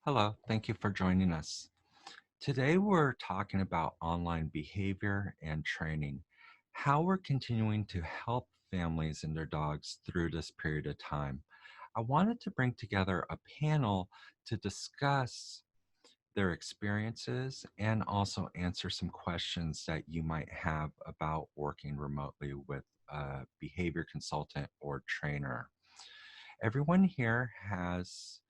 Hello, thank you for joining us. Today we're talking about online behavior and training, how we're continuing to help families and their dogs through this period of time. I wanted to bring together a panel to discuss their experiences and also answer some questions that you might have about working remotely with a behavior consultant or trainer. Everyone here has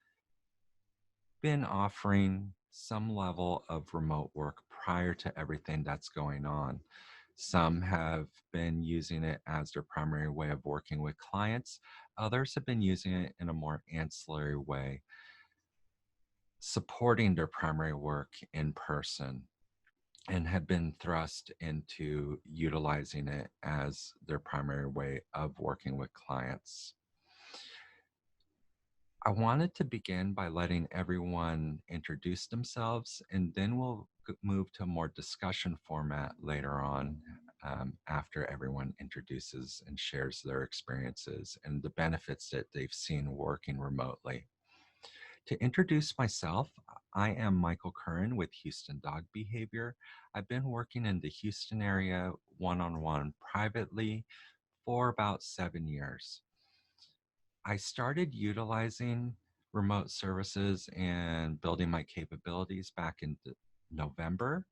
been offering some level of remote work prior to everything that's going on. Some have been using it as their primary way of working with clients. Others have been using it in a more ancillary way, supporting their primary work in person, and have been thrust into utilizing it as their primary way of working with clients. I wanted to begin by letting everyone introduce themselves, and then we'll move to a more discussion format later on after everyone introduces and shares their experiences and the benefits that they've seen working remotely. To introduce myself, I am Michael Curran with Houston Dog Behavior. I've been working in the Houston area one-on-one privately for about 7 years. I started utilizing remote services and building my capabilities back in November.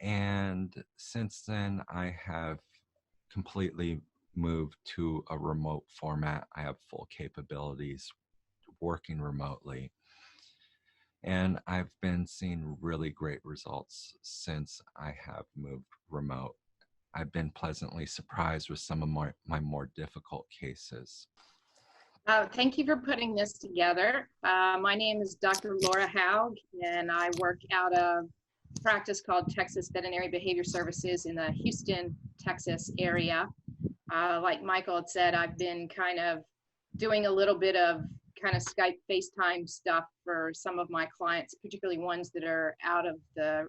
And since then, I have completely moved to a remote format. I have full capabilities working remotely. And I've been seeing really great results since I have moved remote. I've been pleasantly surprised with some of my more difficult cases. Thank you for putting this together. My name is Dr. Laura Haug, and I work out of a practice called Texas Veterinary Behavior Services in the Houston, Texas area. Like Michael had said, I've been kind of doing a little bit of kind of Skype FaceTime stuff for some of my clients, particularly ones that are out of the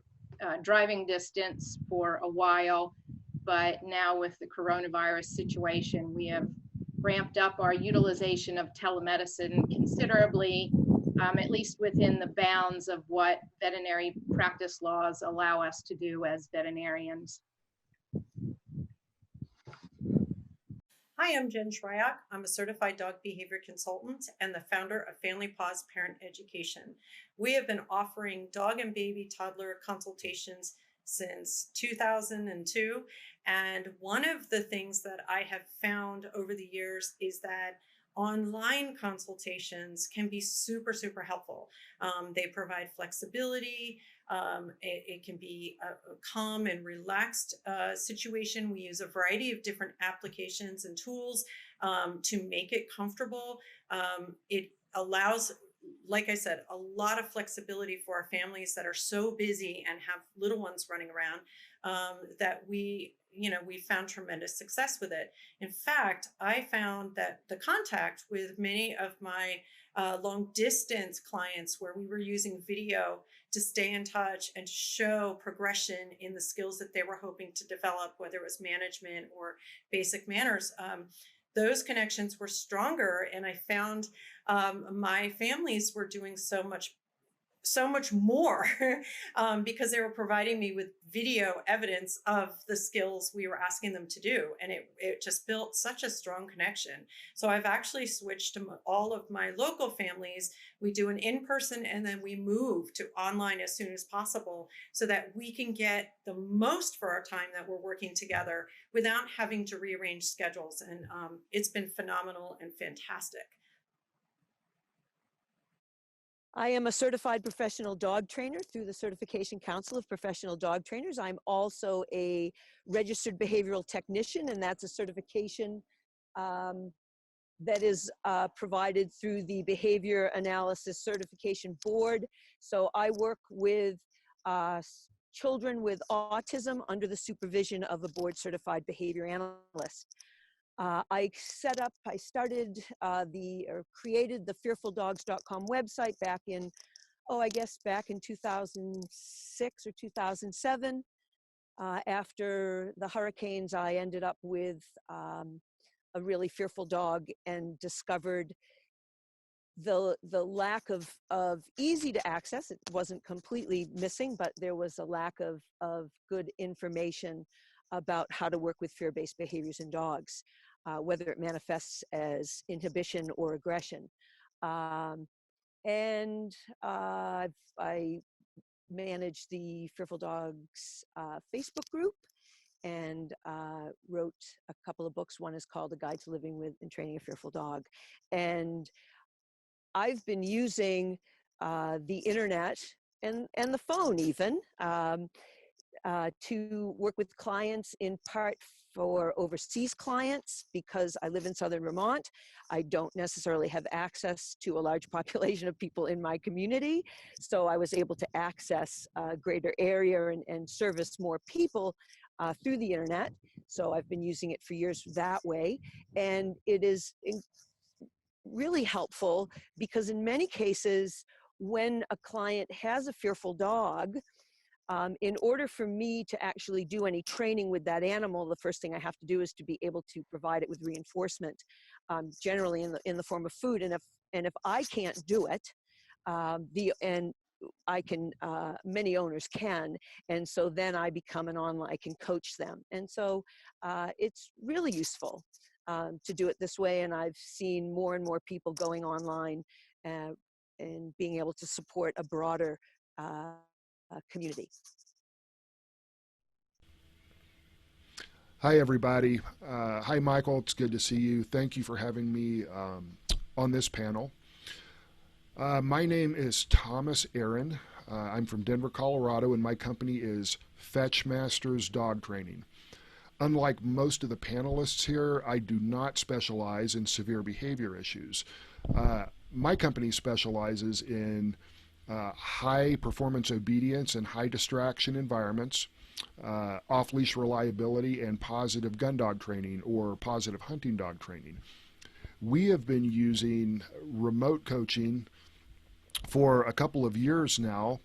driving distance for a while. But now with the coronavirus situation, we have ramped up our utilization of telemedicine considerably, at least within the bounds of what veterinary practice laws allow us to do as veterinarians. Hi, I'm Jen Shryock. I'm a certified dog behavior consultant and the founder of Family Paws Parent Education. We have been offering dog and baby toddler consultations since 2002. And one of the things that I have found over the years is that online consultations can be super, super helpful. They provide flexibility. It can be a calm and relaxed situation. We use a variety of different applications and tools to make it comfortable. It allows, like I said, a lot of flexibility for our families that are so busy and have little ones running around that we found tremendous success with it. In fact, I found that the contact with many of my long distance clients where we were using video to stay in touch and to show progression in the skills that they were hoping to develop, whether it was management or basic manners, those connections were stronger. And I found my families were doing so much more because they were providing me with video evidence of the skills we were asking them to do. And it just built such a strong connection. So I've actually switched to all of my local families. We do an in-person and then we move to online as soon as possible so that we can get the most for our time that we're working together without having to rearrange schedules. And it's been phenomenal and fantastic. I am a certified professional dog trainer through the Certification Council of Professional Dog Trainers. I'm also a registered behavioral technician, and that's a certification that is provided through the Behavior Analysis Certification Board. So I work with children with autism under the supervision of a board-certified behavior analyst. I created the fearfuldogs.com website back in, back in 2006 or 2007. After the hurricanes, I ended up with a really fearful dog and discovered the lack of easy to access, it wasn't completely missing, but there was a lack of good information about how to work with fear-based behaviors in dogs, whether it manifests as inhibition or aggression. And I manage the Fearful Dogs Facebook group, and wrote a couple of books. One is called A Guide to Living with and Training a Fearful Dog. And I've been using the internet and the phone even to work with clients, in part for overseas clients, because I live in southern Vermont. I don't necessarily have access to a large population of people in my community. So I was able to access a greater area and service more people through the internet. So I've been using it for years that way. And it is really helpful because in many cases, when a client has a fearful dog, in order for me to actually do any training with that animal, the first thing I have to do is to be able to provide it with reinforcement, generally in the form of food. And if I can't do it, many owners can, and so then I become an online, I can coach them, and so it's really useful to do it this way. And I've seen more and more people going online and being able to support a broader community. Hi, everybody. Hi, Michael. It's good to see you. Thank you for having me on this panel. My name is Thomas Aaron. I'm from Denver, Colorado, and my company is FetchMasters Dog Training. Unlike most of the panelists here, I do not specialize in severe behavior issues. My company specializes in high performance obedience and high distraction environments, off-leash reliability, and positive gun dog training or positive hunting dog training. We have been using remote coaching for a couple of years now,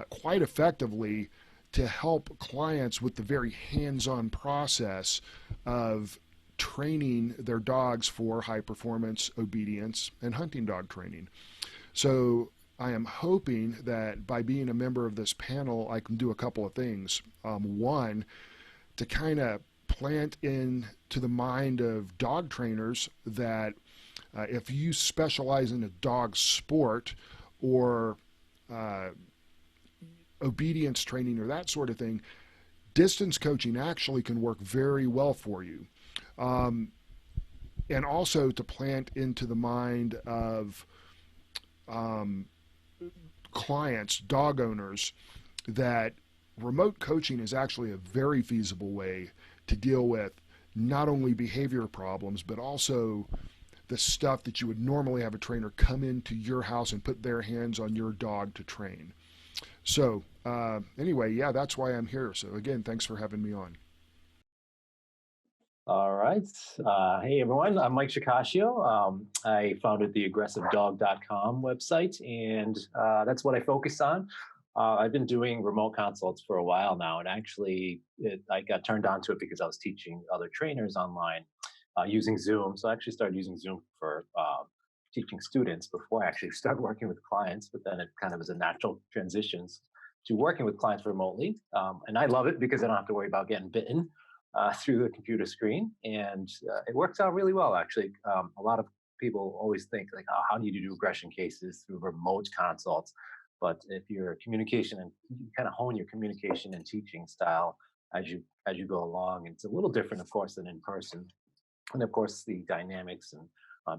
quite effectively, to help clients with the very hands-on process of training their dogs for high performance obedience and hunting dog training. So I am hoping that by being a member of this panel, I can do a couple of things. One, to kind of plant into the mind of dog trainers that if you specialize in a dog sport or obedience training or that sort of thing, distance coaching actually can work very well for you. And also to plant into the mind of clients, dog owners, that remote coaching is actually a very feasible way to deal with not only behavior problems, but also the stuff that you would normally have a trainer come into your house and put their hands on your dog to train. So anyway, yeah, that's why I'm here. So again, thanks for having me on. All right. Hey, everyone. I'm Mike Shikashio. I founded the aggressivedog.com website, and that's what I focus on. I've been doing remote consults for a while now, and actually I got turned on to it because I was teaching other trainers online using Zoom. So I actually started using Zoom for teaching students before I actually started working with clients, but then it kind of was a natural transition to working with clients remotely. And I love it because I don't have to worry about getting bitten through the computer screen. And it works out really well, actually. A lot of people always think, like, oh, how do you do aggression cases through remote consults? But if your communication, and you kind of hone your communication and teaching style as you go along, and it's a little different, of course, than in person. And of course, the dynamics and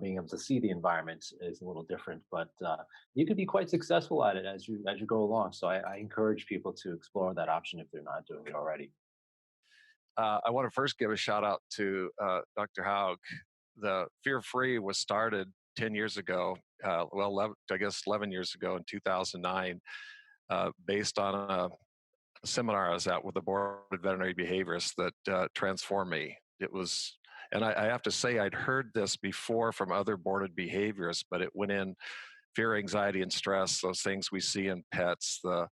being able to see the environment is a little different, but you could be quite successful at it as you go along. So I encourage people to explore that option if they're not doing it already. I want to first give a shout out to Dr. Haug. The Fear Free was started 10 years ago, I guess 11 years ago in 2009, based on a seminar I was at with the board of veterinary behaviorists that transformed me. It was, and I have to say, I'd heard this before from other boarded behaviorists, but it went in fear, anxiety, and stress, those things we see in pets, the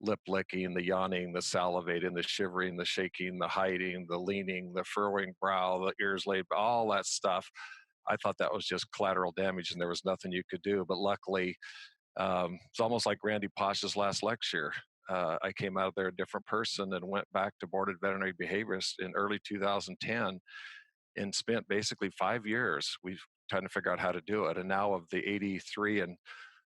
lip licking, the yawning, the salivating, the shivering, the shaking, the hiding, the leaning, the furrowing brow, the ears laid, all that stuff. I thought that was just collateral damage and there was nothing you could do. But luckily, it's almost like Randy Posh's last lecture. I came out of there a different person and went back to boarded veterinary behaviorist in early 2010 and spent basically 5 years. We've trying to figure out how to do it. And now of the 83, and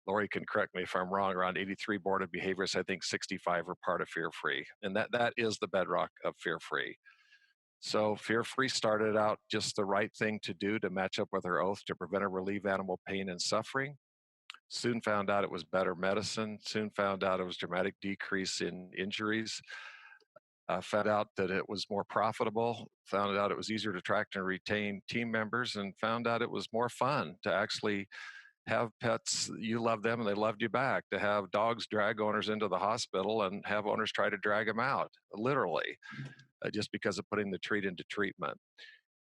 Lori can correct me if I'm wrong, around 83 boarded behaviorists, I think 65 are part of Fear Free. And that is the bedrock of Fear Free. So Fear Free started out just the right thing to do to match up with our oath to prevent or relieve animal pain and suffering. Soon found out it was better medicine. Soon found out it was dramatic decrease in injuries. Found out that it was more profitable. Found out it was easier to attract and retain team members, and found out it was more fun to actually have pets. You love them and they loved you back. To have dogs drag owners into the hospital and have owners try to drag them out, literally, just because of putting the treat into treatment.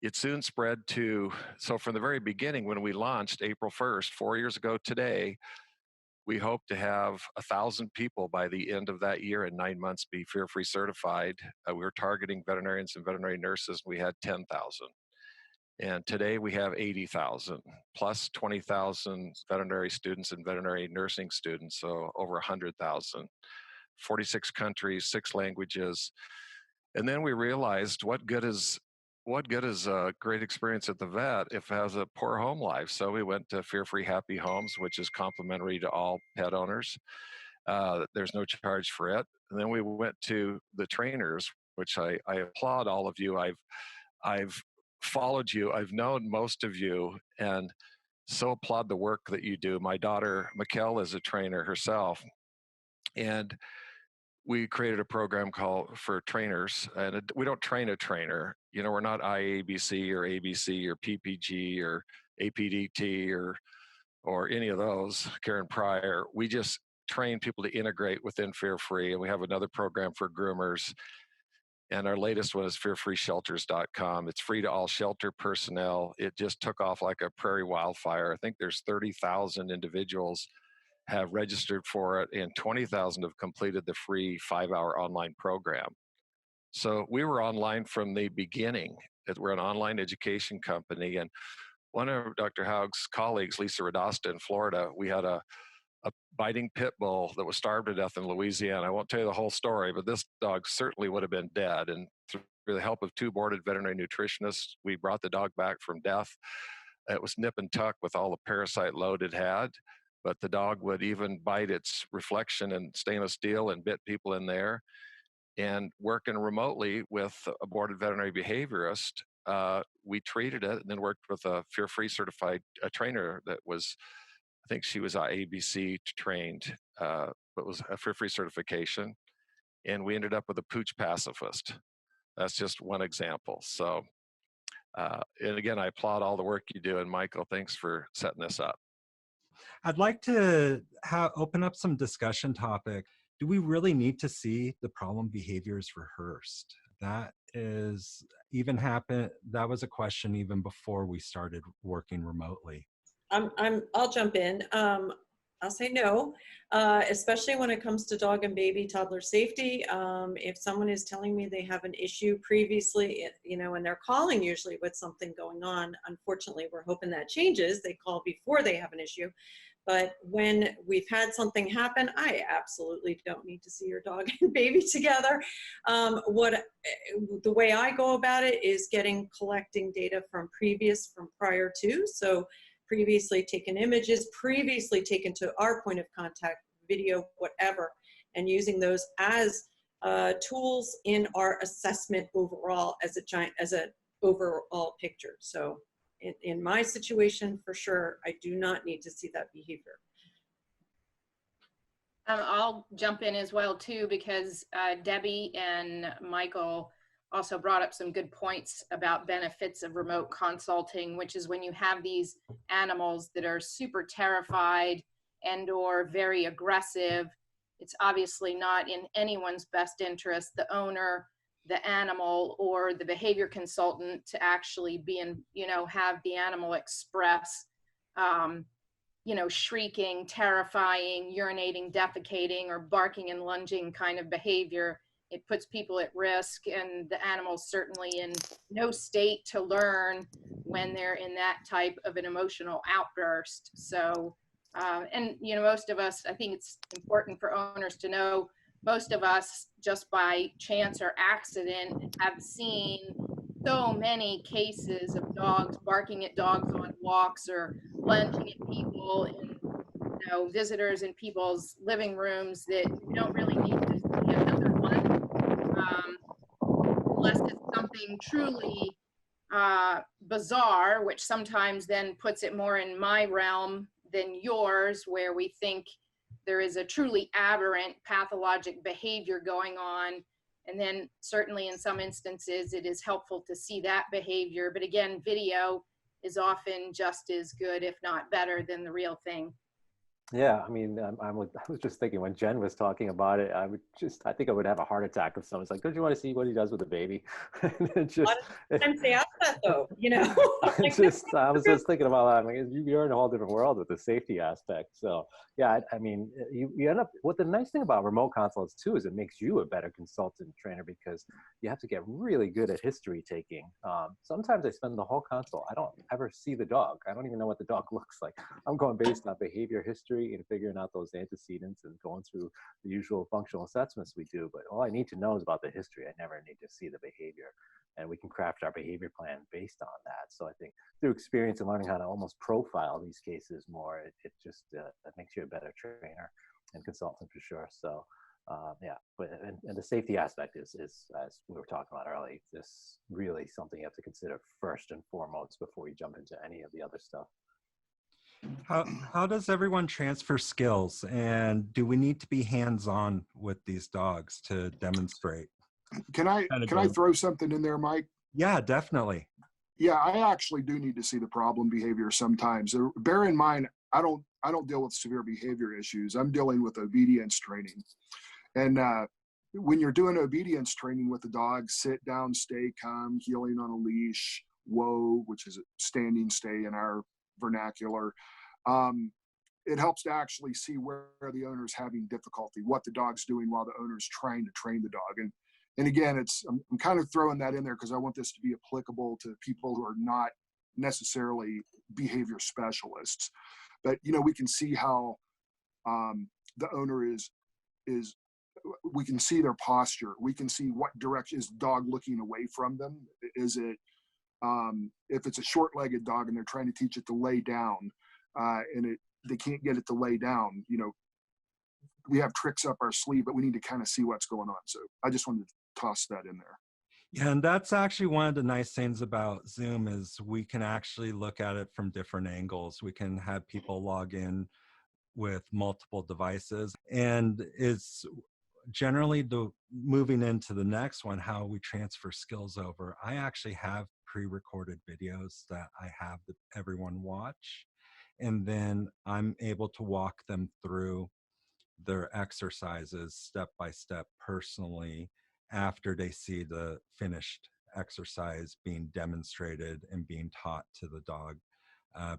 It soon spread to, so from the very beginning, when we launched April 1st, 4 years ago today, we hope to have 1,000 people by the end of that year in 9 months be Fear Free certified. We were targeting veterinarians and veterinary nurses. We had 10,000. And today we have 80,000 plus 20,000 veterinary students and veterinary nursing students, so over 100,000. 46 countries, 6 languages. And then we realized what good is a great experience at the vet if it has a poor home life? So we went to Fear Free Happy Homes, which is complimentary to all pet owners. There's no charge for it. And then we went to the trainers, which I applaud all of you. I've followed you. I've known most of you, and so applaud the work that you do. My daughter, Mikkel, is a trainer herself. And we created a program called for trainers, and we don't train a trainer. You know, we're not IABC or ABC or PPG or APDT or any of those, Karen Pryor. We just train people to integrate within Fear Free, and we have another program for groomers. And our latest one is fearfreeshelters.com. It's free to all shelter personnel. It just took off like a prairie wildfire. I think there's 30,000 individuals have registered for it, and 20,000 have completed the free 5-hour online program. So we were online from the beginning. We're an online education company. And one of Dr. Haug's colleagues, Lisa Radasta in Florida, we had a biting pit bull that was starved to death in Louisiana. I won't tell you the whole story, but this dog certainly would have been dead. And through the help of 2 boarded veterinary nutritionists, we brought the dog back from death. It was nip and tuck with all the parasite load it had, but the dog would even bite its reflection in stainless steel and bit people in there. And working remotely with a boarded veterinary behaviorist, we treated it and then worked with a Fear Free certified trainer that was, I think she was ABC trained, but was a Fear Free certification. And we ended up with a pooch pacifist. That's just one example. So, and again, I applaud all the work you do. And Michael, thanks for setting this up. I'd like to open up some discussion topic. Do we really need to see the problem behaviors rehearsed? That is even happen. That was a question even before we started working remotely. I'll jump in. I'll say no, especially when it comes to dog and baby toddler safety. If someone is telling me they have an issue previously, you know, and they're calling usually with something going on, unfortunately, we're hoping that changes. They call before they have an issue. But when we've had something happen, I absolutely don't need to see your dog and baby together. The way I go about it is collecting data from prior to. So previously taken images, previously taken to our point of contact, video, whatever, and using those as tools in our assessment overall as an overall picture. So in my situation, for sure, I do not need to see that behavior. I'll jump in as well too, because Debbie and Michael also brought up some good points about benefits of remote consulting, which is when you have these animals that are super terrified and or very aggressive, it's obviously not in anyone's best interest, the owner, the animal, or the behavior consultant, to actually be in, you know, have the animal express, you know, shrieking, terrifying, urinating, defecating, or barking and lunging kind of behavior it puts people at risk, and the animal's certainly in no state to learn when they're in that type of an emotional outburst. So, and you know, most of us, I think it's important for owners to know, most of us just by chance or accident have seen so many cases of dogs barking at dogs on walks or lunging at people and, you know, visitors in people's living rooms, that you don't really need to see another one, unless it's something truly bizarre, which sometimes then puts it more in my realm than yours, where we think there is a truly aberrant pathologic behavior going on. And then certainly in some instances, it is helpful to see that behavior. But again, video is often just as good, if not better, than the real thing. Yeah, I mean, I was just thinking when Jen was talking about it, I think I would have a heart attack if someone's like, don't you want to see what he does with the baby? Sometimes they ask that though, you know. I was just thinking about that. I mean, you're in a whole different world with the safety aspect. So yeah, I mean, you end up, what the nice thing about remote consults too, is it makes you a better consultant trainer, because you have to get really good at history taking. Sometimes I spend the whole consult, I don't ever see the dog. I don't even know what the dog looks like. I'm going based on behavior history and figuring out those antecedents and going through the usual functional assessments we do. But all I need to know is about the history. I never need to see the behavior, and we can craft our behavior plan based on that. So I think through experience and learning how to almost profile these cases more, it just it makes you a better trainer and consultant for sure. So yeah, but and the safety aspect is, as we were talking about earlier, this really something you have to consider first and foremost before you jump into any of the other stuff. How does everyone transfer skills, and do we need to be hands-on with these dogs to demonstrate? Can I throw something in there, Mike? Yeah, definitely. Yeah, I actually do need to see the problem behavior sometimes. Bear in mind, I don't deal with severe behavior issues. I'm dealing with obedience training. And when you're doing obedience training with the dog, sit down, stay calm, heeling on a leash, whoa, which is a standing stay in our vernacular, it helps to actually see where the owner's having difficulty, what the dog's doing while the owner's trying to train the dog. And again, I'm kind of throwing that in there because I want this to be applicable to people who are not necessarily behavior specialists. But, you know, we can see how the owner is, we can see their posture. We can see what direction is the dog looking away from them. Is it, if it's a short-legged dog and they're trying to teach it to lay down, and they can't get it to lay down, you know, we have tricks up our sleeve, but we need to kind of see what's going on. So I just wanted to toss that in there. Yeah, and that's actually one of the nice things about Zoom is we can actually look at it from different angles. We can have people log in with multiple devices, and it's generally moving into the next one, how we transfer skills over. I actually have pre-recorded videos that I have everyone watch, and then I'm able to walk them through their exercises step by step personally after they see the finished exercise being demonstrated and being taught to the dog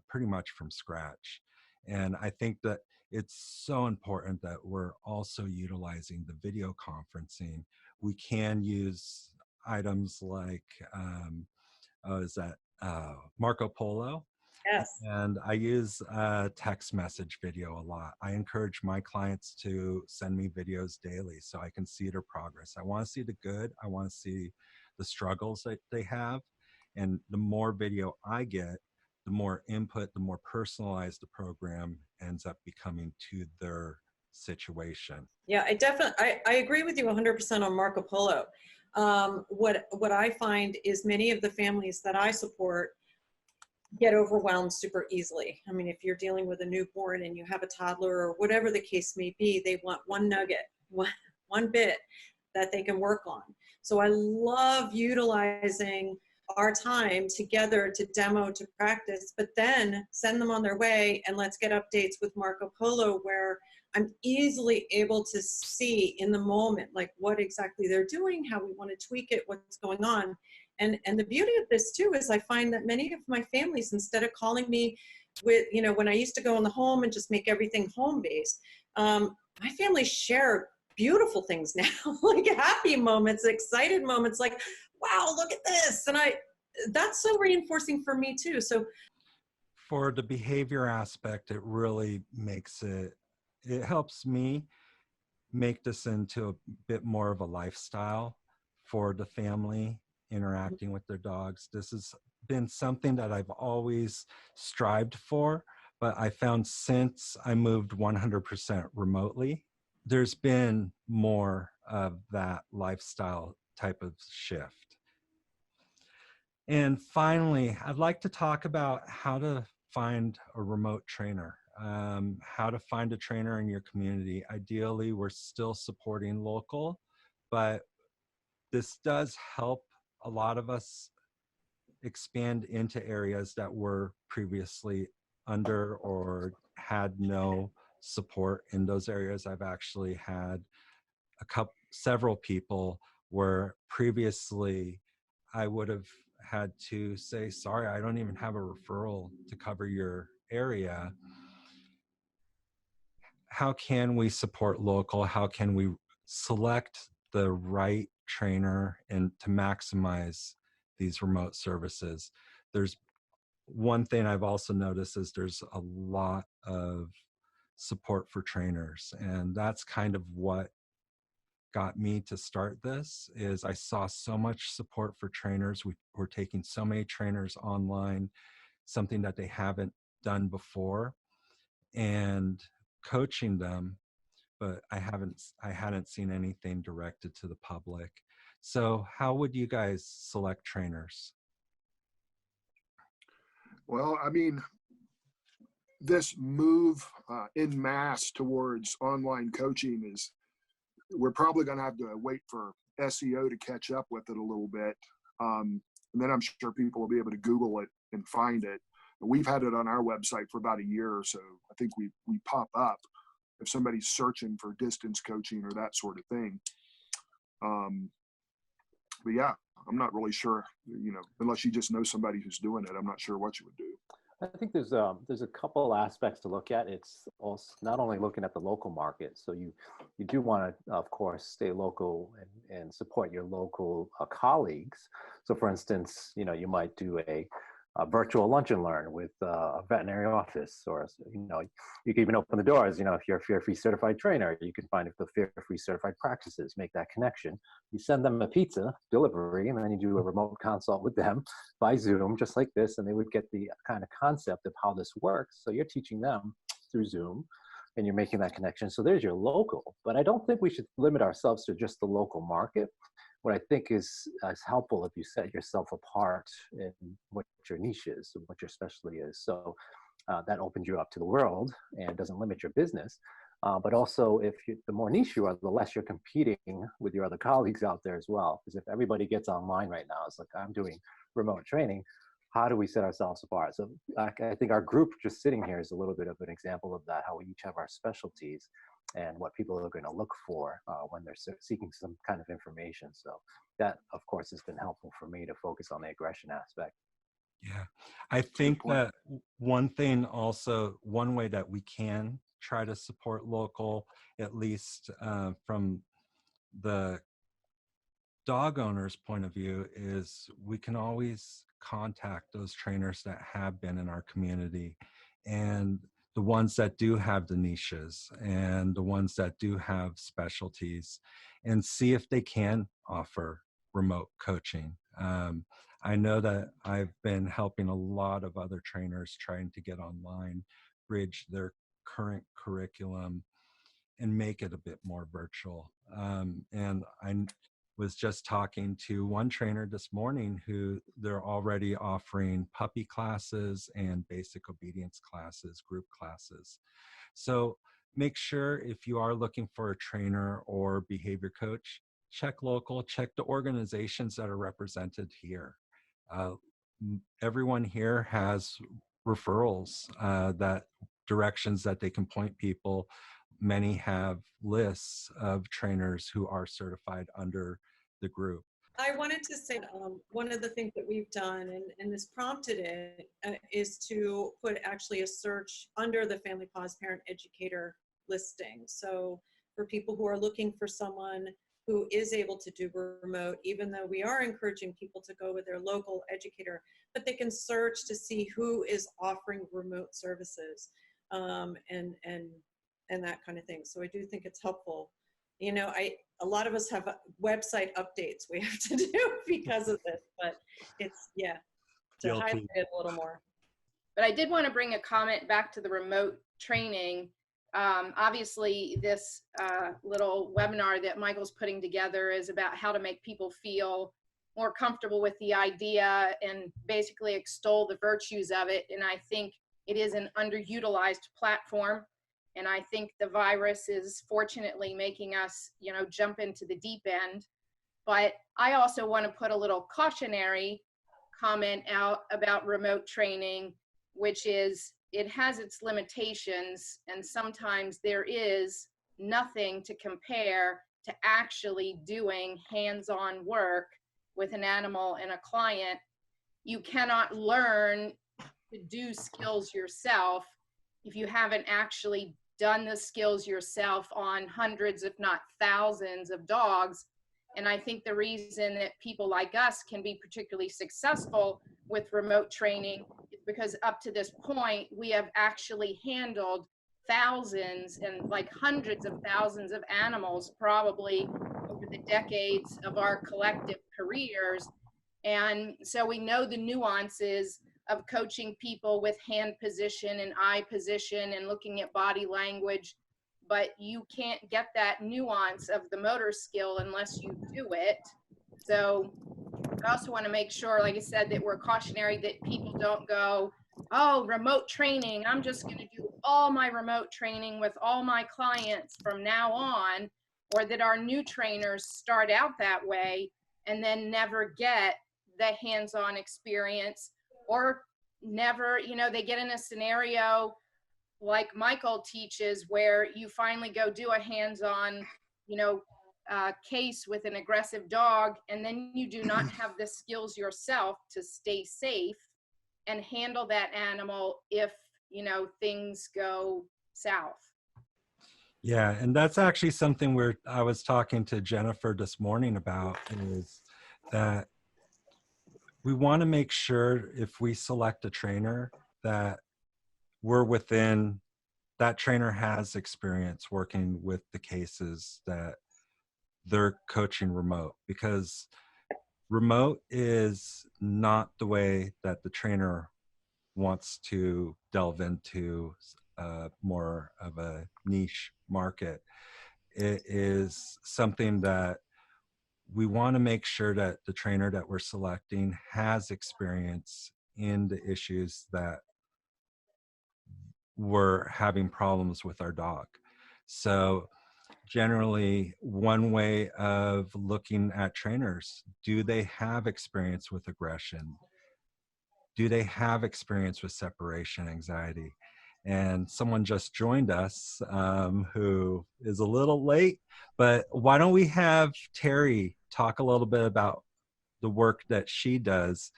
pretty much from scratch. And I think that it's so important that we're also utilizing the video conferencing. We can use items like, Marco Polo? Yes. And I use text message video a lot. I encourage my clients to send me videos daily so I can see their progress. I want to see the good. I want to see the struggles that they have. And the more video I get, the more input, the more personalized the program ends up becoming to their situation. Yeah, I agree with you 100% on Marco Polo. What I find is many of the families that I support get overwhelmed super easily. I mean, if you're dealing with a newborn and you have a toddler or whatever the case may be, they want one nugget, one bit that they can work on. So I love utilizing our time together to demo, to practice, but then send them on their way and let's get updates with Marco Polo, where I'm easily able to see in the moment, like what exactly they're doing, how we want to tweak it, what's going on. And the beauty of this too is I find that many of my families, instead of calling me with, you know, when I used to go in the home and just make everything home-based, my families share beautiful things now, like happy moments, excited moments, like, wow, look at this. And that's so reinforcing for me too. So For the behavior aspect, it really makes it helps me make this into a bit more of a lifestyle for the family interacting with their dogs. This has been something that I've always strived for, but I found since I moved 100% remotely, there's been more of that lifestyle type of shift. And finally, I'd like to talk about how to find a remote trainer, how to find a trainer in your community. Ideally, we're still supporting local, but this does help a lot of us expand into areas that were previously under or had no support in those areas. I've actually had several people where previously I would have had to say, sorry, I don't even have a referral to cover your area. How can we support local? How can we select the right trainer and to maximize these remote services? There's one thing I've also noticed is there's a lot of support for trainers, and that's kind of what got me to start this. Is I saw so much support for trainers. We're taking so many trainers online, something that they haven't done before, and coaching them, but I hadn't seen anything directed to the public. So how would you guys select trainers? Well, I mean, this move in mass towards online coaching we're probably going to have to wait for SEO to catch up with it a little bit. And then I'm sure people will be able to Google it and find it. We've had it on our website for about a year or so. I think we pop up if somebody's searching for distance coaching or that sort of thing. But yeah, I'm not really sure, unless you just know somebody who's doing it, I'm not sure what you would do. I think there's a couple aspects to look at. It's also not only looking at the local market. So you do want to, of course, stay local and support your local colleagues. So for instance, you might do a virtual lunch and learn with a veterinary office, or you can even open the doors. If you're a fear-free certified trainer, you can find if the fear-free certified practices, make that connection. You send them a pizza delivery, and then you do a remote consult with them by Zoom, just like this, and they would get the kind of concept of how this works. So you're teaching them through Zoom, and you're making that connection. So there's your local. But I don't think we should limit ourselves to just the local market. What I think is helpful if you set yourself apart in what your niche is and what your specialty is. So that opens you up to the world and doesn't limit your business. But also, the more niche you are, the less you're competing with your other colleagues out there as well. Because if everybody gets online right now, it's like, I'm doing remote training. How do we set ourselves apart? So I think our group just sitting here is a little bit of an example of that, how we each have our specialties and what people are going to look for when they're seeking some kind of information. So that, of course, has been helpful for me to focus on the aggression aspect. Yeah, I think that one way that we can try to support local, at least from the dog owner's point of view, is we can always contact those trainers that have been in our community, and the ones that do have the niches and the ones that do have specialties, and see if they can offer remote coaching. I know that I've been helping a lot of other trainers trying to get online, bridge their current curriculum and make it a bit more virtual. And I was just talking to one trainer this morning who they're already offering puppy classes and basic obedience classes, group classes. So make sure if you are looking for a trainer or behavior coach, check local, check the organizations that are represented here. Everyone here has referrals, directions that they can point people. Many have lists of trainers who are certified under the group. I wanted to say one of the things that we've done, and this prompted it, is to put actually a search under the Family Paws Parent Educator listing. So for people who are looking for someone who is able to do remote, even though we are encouraging people to go with their local educator, but they can search to see who is offering remote services, and that kind of thing. So I do think it's helpful. You know, a lot of us have website updates we have to do because of this, but it's, yeah, to Guilty. highlight it a little more. But I did want to bring a comment back to the remote training. Obviously, this little webinar that Michael's putting together is about how to make people feel more comfortable with the idea and basically extol the virtues of it. And I think it is an underutilized platform. And I think the virus is fortunately making us, you know, jump into the deep end. But I also want to put a little cautionary comment out about remote training, which is it has its limitations, and sometimes there is nothing to compare to actually doing hands-on work with an animal and a client. You cannot learn to do skills yourself if you haven't actually done the skills yourself on hundreds, if not thousands of dogs. And I think the reason that people like us can be particularly successful with remote training is because up to this point, we have actually handled thousands and like hundreds of thousands of animals probably over the decades of our collective careers. And so we know the nuances of coaching people with hand position and eye position and looking at body language, but you can't get that nuance of the motor skill unless you do it. So I also want to make sure, like I said, that we're cautionary that people don't go, oh, remote training, I'm just going to do all my remote training with all my clients from now on, or that our new trainers start out that way and then never get the hands-on experience, or never, you know, they get in a scenario like Michael teaches where you finally go do a hands-on, you know, case with an aggressive dog, and then you do not have the skills yourself to stay safe and handle that animal if, you know, things go south. Yeah, and that's actually something I was talking to Jennifer this morning about, is that we want to make sure if we select a trainer that that trainer has experience working with the cases that they're coaching remote, because remote is not the way that the trainer wants to delve into more of a niche market. It is something that we want to make sure that the trainer that we're selecting has experience in the issues that we're having problems with our dog. So generally, one way of looking at trainers, do they have experience with aggression? Do they have experience with separation anxiety? And someone just joined us who is a little late, but why don't we have Terrie talk a little bit about the work that she does.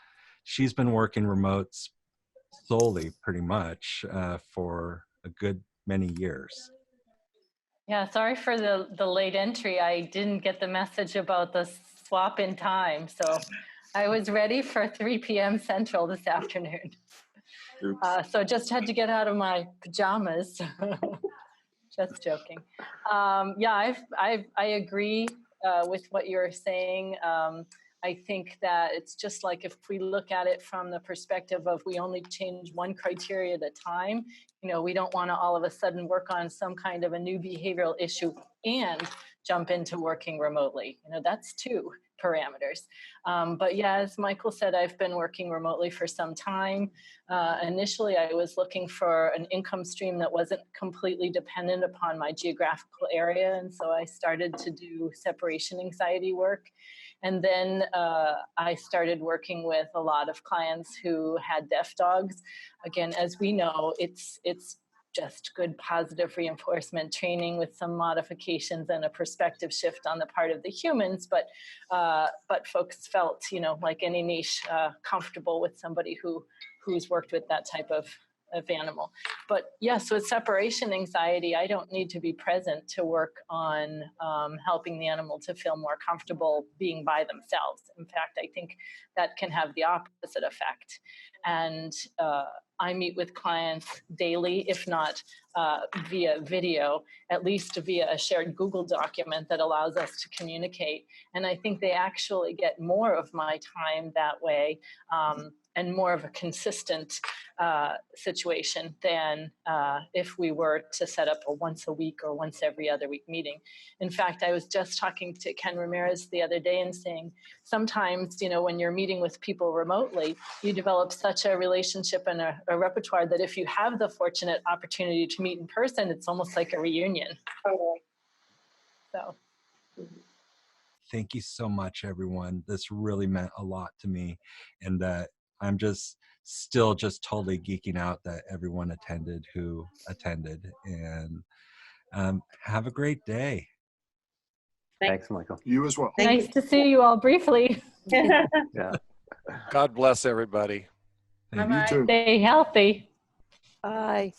She's been working remotes solely pretty much for a good many years. Yeah, sorry for the late entry. I didn't get the message about the swap in time. So I was ready for 3 p.m. Central this afternoon. So just had to get out of my pajamas. Just joking. Yeah, I agree with what you're saying. I think that it's just like if we look at it from the perspective of we only change one criteria at a time, you know, we don't want to all of a sudden work on some kind of a new behavioral issue and jump into working remotely. You know, that's 2 parameters. But yeah, as Michael said, I've been working remotely for some time. Initially, I was looking for an income stream that wasn't completely dependent upon my geographical area. And so I started to do separation anxiety work. And then I started working with a lot of clients who had deaf dogs. Again, as we know, it's just good positive reinforcement training with some modifications and a perspective shift on the part of the humans. But folks felt, you know, like any niche, comfortable with somebody who's worked with that type of animal. But yes, with separation anxiety, I don't need to be present to work on helping the animal to feel more comfortable being by themselves. In fact, I think that can have the opposite effect. And I meet with clients daily, if not via video, at least via a shared Google document that allows us to communicate. And I think they actually get more of my time that way, and more of a consistent situation than if we were to set up a once a week or once every other week meeting. In fact, I was just talking to Ken Ramirez the other day and saying, sometimes, when you're meeting with people remotely, you develop such a relationship and a repertoire that if you have the fortunate opportunity to meet in person, it's almost like a reunion. Totally. So. Thank you so much, everyone. This really meant a lot to me, and I'm still totally geeking out that everyone attended who attended, and have a great day. Thanks, Michael. You as well. Nice to see you all briefly. Yeah. God bless everybody. And you too. Stay healthy. Bye.